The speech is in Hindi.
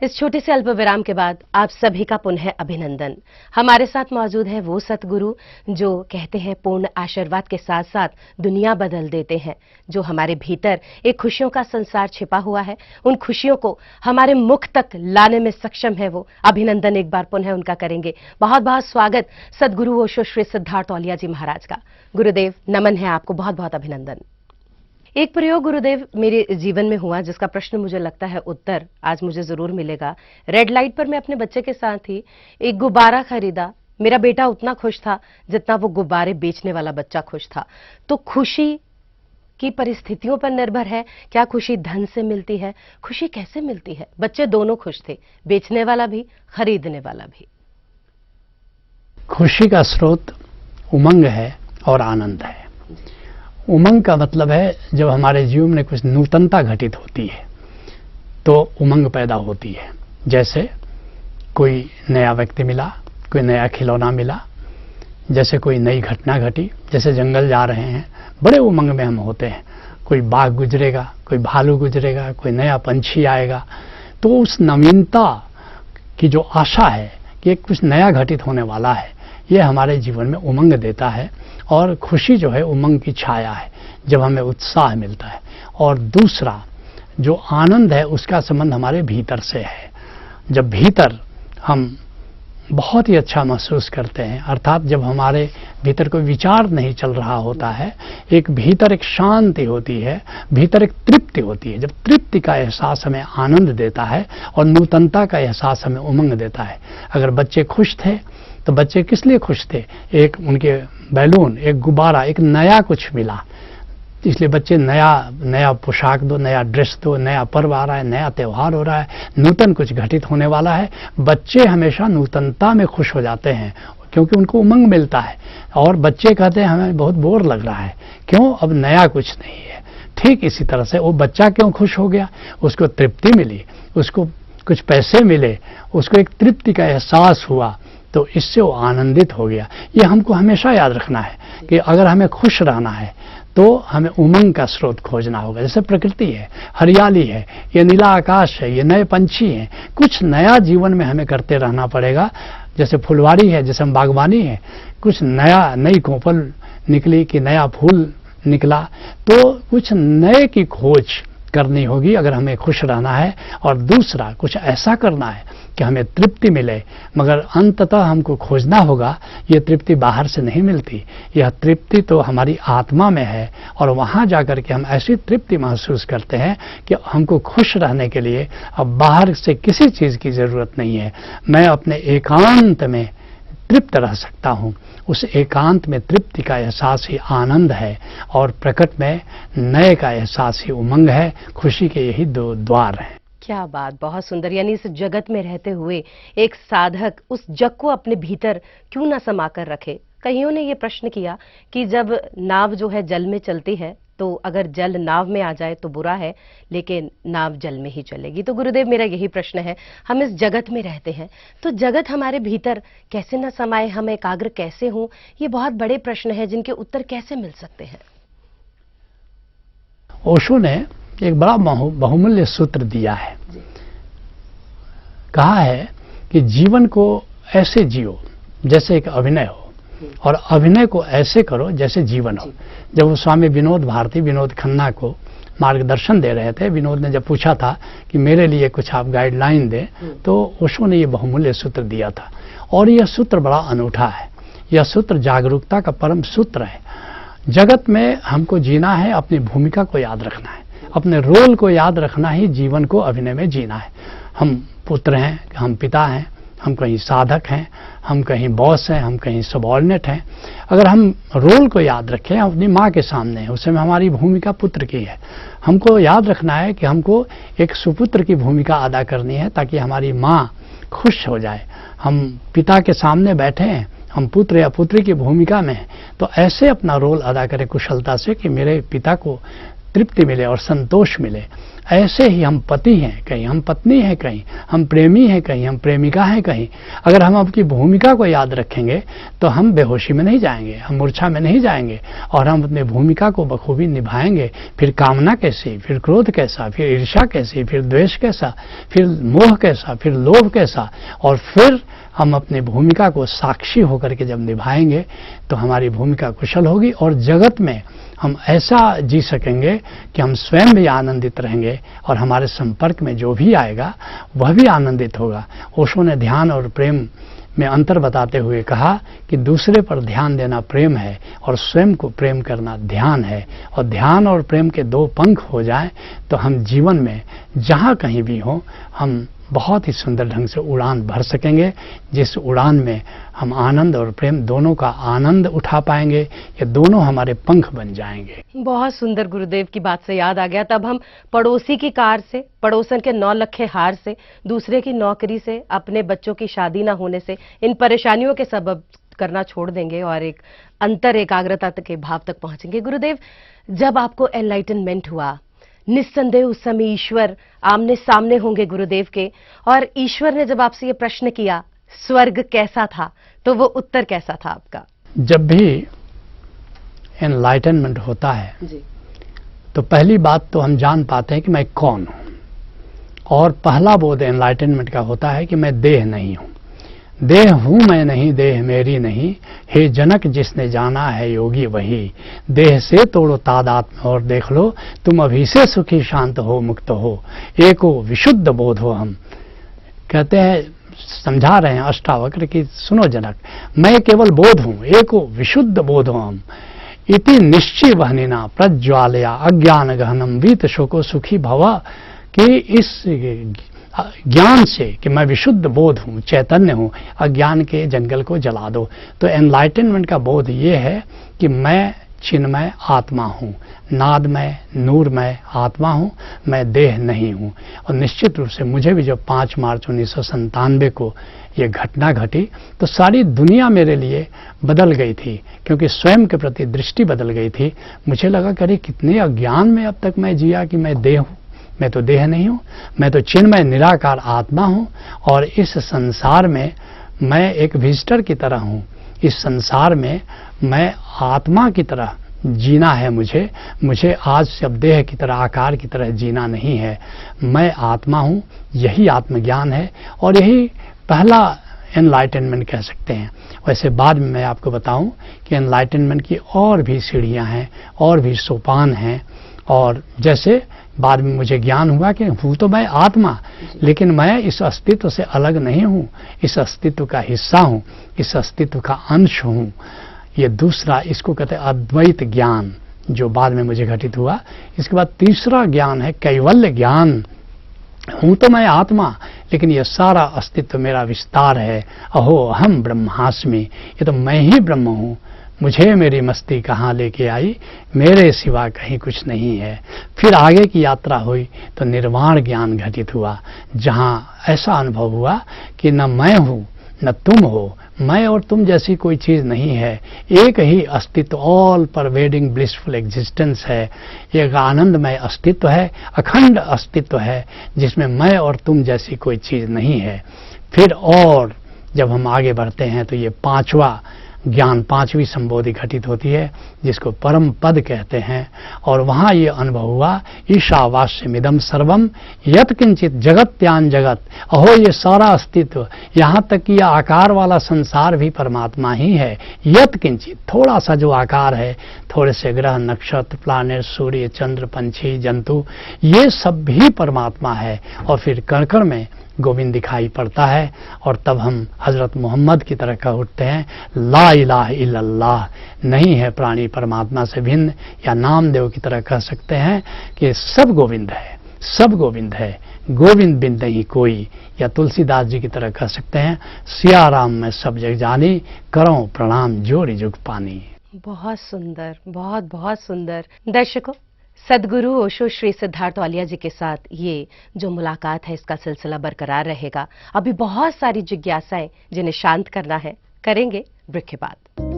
इस छोटे से अल्प विराम के बाद आप सभी का पुनः अभिनंदन। हमारे साथ मौजूद है वो सतगुरु जो कहते हैं पूर्ण आशीर्वाद के साथ साथ दुनिया बदल देते हैं। जो हमारे भीतर एक खुशियों का संसार छिपा हुआ है, उन खुशियों को हमारे मुख तक लाने में सक्षम है वो। अभिनंदन एक बार पुनः उनका करेंगे। बहुत बहुत स्वागत सदगुरु ओशो श्री सिद्धार्थ औलिया जी महाराज का। गुरुदेव नमन है आपको, बहुत बहुत अभिनंदन। एक प्रयोग गुरुदेव मेरे जीवन में हुआ जिसका प्रश्न मुझे लगता है उत्तर आज मुझे जरूर मिलेगा। रेड लाइट पर मैं अपने बच्चे के साथ ही एक गुब्बारा खरीदा। मेरा बेटा उतना खुश था जितना वो गुब्बारे बेचने वाला बच्चा खुश था। तो खुशी की परिस्थितियों पर निर्भर है। क्या खुशी धन से मिलती है? खुशी कैसे मिलती है? बच्चे दोनों खुश थे, बेचने वाला भी, खरीदने वाला भी। खुशी का स्रोत उमंग है और आनंद है। उमंग का मतलब है जब हमारे जीवन में कुछ नूतनता घटित होती है तो उमंग पैदा होती है। जैसे कोई नया व्यक्ति मिला, कोई नया खिलौना मिला, जैसे कोई नई घटना घटी, जैसे जंगल जा रहे हैं, बड़े उमंग में हम होते हैं। कोई बाघ गुजरेगा, कोई भालू गुजरेगा, कोई नया पंछी आएगा, तो उस नवीनता की जो आशा है कि कुछ नया घटित होने वाला है, ये हमारे जीवन में उमंग देता है। और खुशी जो है उमंग की छाया है, जब हमें उत्साह मिलता है। और दूसरा जो आनंद है उसका संबंध हमारे भीतर से है। जब भीतर हम बहुत ही अच्छा महसूस करते हैं, अर्थात जब हमारे भीतर कोई विचार नहीं चल रहा होता है, एक भीतर एक शांति होती है, भीतर एक तृप्ति होती है। जब तृप्ति का एहसास हमें आनंद देता है और नूतनता का एहसास हमें उमंग देता है। अगर बच्चे खुश थे तो बच्चे किस लिए खुश थे? एक उनके बैलून, एक गुब्बारा, एक नया कुछ मिला, इसलिए बच्चे नया पोशाक दो, नया ड्रेस दो, नया पर्व आ रहा है, नया त्यौहार हो रहा है, नूतन कुछ घटित होने वाला है। बच्चे हमेशा नूतनता में खुश हो जाते हैं क्योंकि उनको उमंग मिलता है। और बच्चे कहते हैं हमें बहुत बोर लग रहा है, क्यों? अब नया कुछ नहीं है। ठीक इसी तरह से वो बच्चा क्यों खुश हो गया? उसको तृप्ति मिली, उसको कुछ पैसे मिले, उसको एक तृप्ति का एहसास हुआ, तो इससे वो आनंदित हो गया। ये हमको हमेशा याद रखना है कि अगर हमें खुश रहना है तो हमें उमंग का स्रोत खोजना होगा। जैसे प्रकृति है, हरियाली है, ये नीला आकाश है, ये नए पंछी हैं, कुछ नया जीवन में हमें करते रहना पड़ेगा। जैसे फुलवारी है, जैसे हम बागवानी है, कुछ नया, नई कोपल निकली कि नया फूल निकला, तो कुछ नए की खोज करनी होगी अगर हमें खुश रहना है। और दूसरा कुछ ऐसा करना है कि हमें तृप्ति मिले, मगर अंततः हमको खोजना होगा। ये तृप्ति बाहर से नहीं मिलती, यह तृप्ति तो हमारी आत्मा में है। और वहाँ जाकर के हम ऐसी तृप्ति महसूस करते हैं कि हमको खुश रहने के लिए अब बाहर से किसी चीज़ की ज़रूरत नहीं है। मैं अपने एकांत में तृप्त रह सकता हूँ। उस एकांत में तृप्ति का एहसास ही आनंद है और प्रकट में नए का एहसास ही उमंग है। खुशी के यही दो द्वार हैं। क्या बात, बहुत सुंदर। यानी इस जगत में रहते हुए एक साधक उस जग को अपने भीतर क्यों ना समा कर रखे। कईयों ने ये प्रश्न किया कि जब नाव जो है जल में चलती है तो अगर जल नाव में आ जाए तो बुरा है, लेकिन नाव जल में ही चलेगी। तो गुरुदेव मेरा यही प्रश्न है, हम इस जगत में रहते हैं तो जगत हमारे भीतर कैसे न समाये, हम एकाग्र कैसे हों? ये बहुत बड़े प्रश्न हैं जिनके उत्तर कैसे मिल सकते हैं। ओशो ने एक बड़ा बहुमूल्य सूत्र दिया है। कहा है कि जीवन को ऐसे जियो जैसे एक अभिनय हो, और अभिनय को ऐसे करो जैसे जीवन हो। जब वो स्वामी विनोद भारती विनोद खन्ना को मार्गदर्शन दे रहे थे, विनोद ने जब पूछा था कि मेरे लिए कुछ आप गाइडलाइन दें, तो ओशो ने ये बहुमूल्य सूत्र दिया था। और यह सूत्र बड़ा अनूठा है। यह सूत्र जागरूकता का परम सूत्र है। जगत में हमको जीना है, अपनी भूमिका को याद रखना है, अपने रोल को याद रखना ही जीवन को अभिनय में जीना है। हम पुत्र हैं, हम पिता हैं, हम कहीं साधक हैं, हम कहीं बॉस हैं, हम कहीं सबॉर्डिनेट हैं। अगर हम रोल को याद रखें, हम अपनी माँ के सामने हैं, उसमें हमारी भूमिका पुत्र की है। हमको याद रखना है कि हमको एक सुपुत्र की भूमिका अदा करनी है ताकि हमारी माँ खुश हो जाए। हम पिता के सामने बैठे हैं, हम पुत्र या पुत्री की भूमिका में हैं, तो ऐसे अपना रोल अदा करें कुशलता से कि मेरे पिता को तृप्ति मिले और संतोष मिले। ऐसे ही हम पति हैं कहीं, हम पत्नी हैं कहीं, हम प्रेमी हैं कहीं, हम प्रेमिका हैं कहीं। अगर हम अपनी भूमिका को याद रखेंगे तो हम बेहोशी में नहीं जाएंगे, हम मूर्छा में नहीं जाएंगे, और हम अपनी भूमिका को बखूबी निभाएंगे। फिर कामना कैसी, फिर क्रोध कैसा, फिर ईर्ष्या कैसी, फिर द्वेष कैसा, फिर मोह कैसा, फिर लोभ कैसा, और फिर हम अपनी भूमिका को साक्षी होकर के जब निभाएंगे तो हमारी भूमिका कुशल होगी, और जगत में हम ऐसा जी सकेंगे कि हम स्वयं भी आनंदित रहेंगे और हमारे संपर्क में जो भी आएगा वह भी आनंदित होगा। ओशो ने ध्यान और प्रेम में अंतर बताते हुए कहा कि दूसरे पर ध्यान देना प्रेम है और स्वयं को प्रेम करना ध्यान है, और ध्यान और प्रेम के दो पंख हो जाएं तो हम जीवन में जहाँ कहीं भी हों हम बहुत ही सुंदर ढंग से उड़ान भर सकेंगे, जिस उड़ान में हम आनंद और प्रेम दोनों का आनंद उठा पाएंगे। ये दोनों हमारे पंख बन जाएंगे। बहुत सुंदर। गुरुदेव की बात से याद आ गया, तब हम पड़ोसी की कार से, पड़ोसन के 9 लखे हार से, दूसरे की नौकरी से, अपने बच्चों की शादी ना होने से, इन परेशानियों के सबब करना छोड़ देंगे और एक अंतर एकाग्रता के भाव तक पहुंचेंगे। गुरुदेव, जब आपको एनलाइटनमेंट हुआ, निस्संदेह उस समय ईश्वर आमने सामने होंगे गुरुदेव के, और ईश्वर ने जब आपसे ये प्रश्न किया स्वर्ग कैसा था, तो वो उत्तर कैसा था आपका? जब भी एनलाइटनमेंट होता है जी। तो पहली बात तो हम जान पाते हैं कि मैं कौन हूं, और पहला बोध एनलाइटनमेंट का होता है कि मैं देह नहीं हूं। देह हूं मैं नहीं, देह मेरी नहीं, हे जनक जिसने जाना है योगी वही। देह से तोड़ो तादात्म्य और देख लो, तुम अभी से सुखी शांत हो मुक्त हो, एको विशुद्ध बोध हो हम। कहते हैं, समझा रहे हैं अष्टावक्र कि सुनो जनक, मैं केवल बोध हूं, एको विशुद्ध बोध हो हम। इति निश्चय वहनिना प्रज्वालया अज्ञान गहनम वीत शोको सुखी भव, कि इस ज्ञान से कि मैं विशुद्ध बोध हूं, चैतन्य हूं, अज्ञान के जंगल को जला दो। तो एनलाइटनमेंट का बोध ये है कि मैं चिन्मय आत्मा हूं, नादमय नूरमय आत्मा हूं, मैं देह नहीं हूं। और निश्चित रूप से मुझे भी जब 5 मार्च 1997 को ये घटना घटी तो सारी दुनिया मेरे लिए बदल गई थी, क्योंकि स्वयं के प्रति दृष्टि बदल गई थी। मुझे लगा कि अरे कितने अज्ञान में अब तक मैं जिया कि मैं देह हूं। मैं तो देह नहीं हूं, मैं तो चिन्मय निराकार आत्मा हूं, और इस संसार में मैं एक विजिटर की तरह हूं। इस संसार में मैं आत्मा की तरह जीना है मुझे आज से अब देह की तरह, आकार की तरह जीना नहीं है। मैं आत्मा हूं, यही आत्मज्ञान है, और यही पहला एनलाइटनमेंट कह सकते हैं। वैसे बाद में मैं आपको बताऊं कि एनलाइटनमेंट की और भी सीढ़ियां हैं, और भी सोपान हैं। और जैसे बाद में मुझे ज्ञान हुआ कि हूं तो मैं आत्मा, लेकिन मैं इस अस्तित्व से अलग नहीं हूं, इस अस्तित्व का हिस्सा हूं, इस अस्तित्व का अंश हूं। ये दूसरा, इसको कहते हैं अद्वैत ज्ञान, जो बाद में मुझे घटित हुआ। इसके बाद तीसरा ज्ञान है कैवल्य ज्ञान। हूं तो मैं आत्मा, लेकिन यह सारा अस्तित्व मेरा विस्तार है। अहो अहम ब्रह्मास्मि, ये तो मैं ही ब्रह्म हूं, मुझे मेरी मस्ती कहाँ लेके आई, मेरे सिवा कहीं कुछ नहीं है। फिर आगे की यात्रा हुई तो निर्वाण ज्ञान घटित हुआ, जहाँ ऐसा अनुभव हुआ कि न मैं हूँ न तुम हो, मैं और तुम जैसी कोई चीज नहीं है, एक ही अस्तित्व, ऑल परवेडिंग ब्लिसफुल एग्जिस्टेंस है। एक आनंदमय अस्तित्व है, अखंड अस्तित्व है, जिसमें मैं और तुम जैसी कोई चीज नहीं है। फिर और जब हम आगे बढ़ते हैं तो ये पांचवा ज्ञान, 5वीं संबोधि घटित होती है, जिसको परम पद कहते हैं। और वहां ये अनुभव हुआ, ईशावास्यमिदं सर्वम यत् किंचित जगत्यान जगत। अहो ये सारा अस्तित्व, यहाँ तक कि यह आकार वाला संसार भी परमात्मा ही है। यत् किंचित, थोड़ा सा जो आकार है, थोड़े से ग्रह नक्षत्र प्लानेट सूर्य चंद्र पंछी जंतु, ये सब भी परमात्मा है। और फिर कण में गोविंद दिखाई पड़ता है, और तब हम हजरत मोहम्मद की तरह कह उठते हैं, ला इलाहा इल्लल्लाह, नहीं है प्राणी परमात्मा से भिन्न। या नामदेव की तरह कह सकते हैं कि सब गोविंद है, सब गोविंद है, गोविंद बिन नहीं कोई। या तुलसीदास जी की तरह कह सकते हैं, सिया राम मैं सब जग जानी, करो प्रणाम जोरी जुग पानी। बहुत सुंदर, बहुत बहुत सुंदर। दर्शकों, सदगुरु ओशो श्री सिद्धार्थ वालिया जी के साथ ये जो मुलाकात है, इसका सिलसिला बरकरार रहेगा। अभी बहुत सारी जिज्ञासाएं जिन्हें शांत करना है, करेंगे ब्रेक के बाद।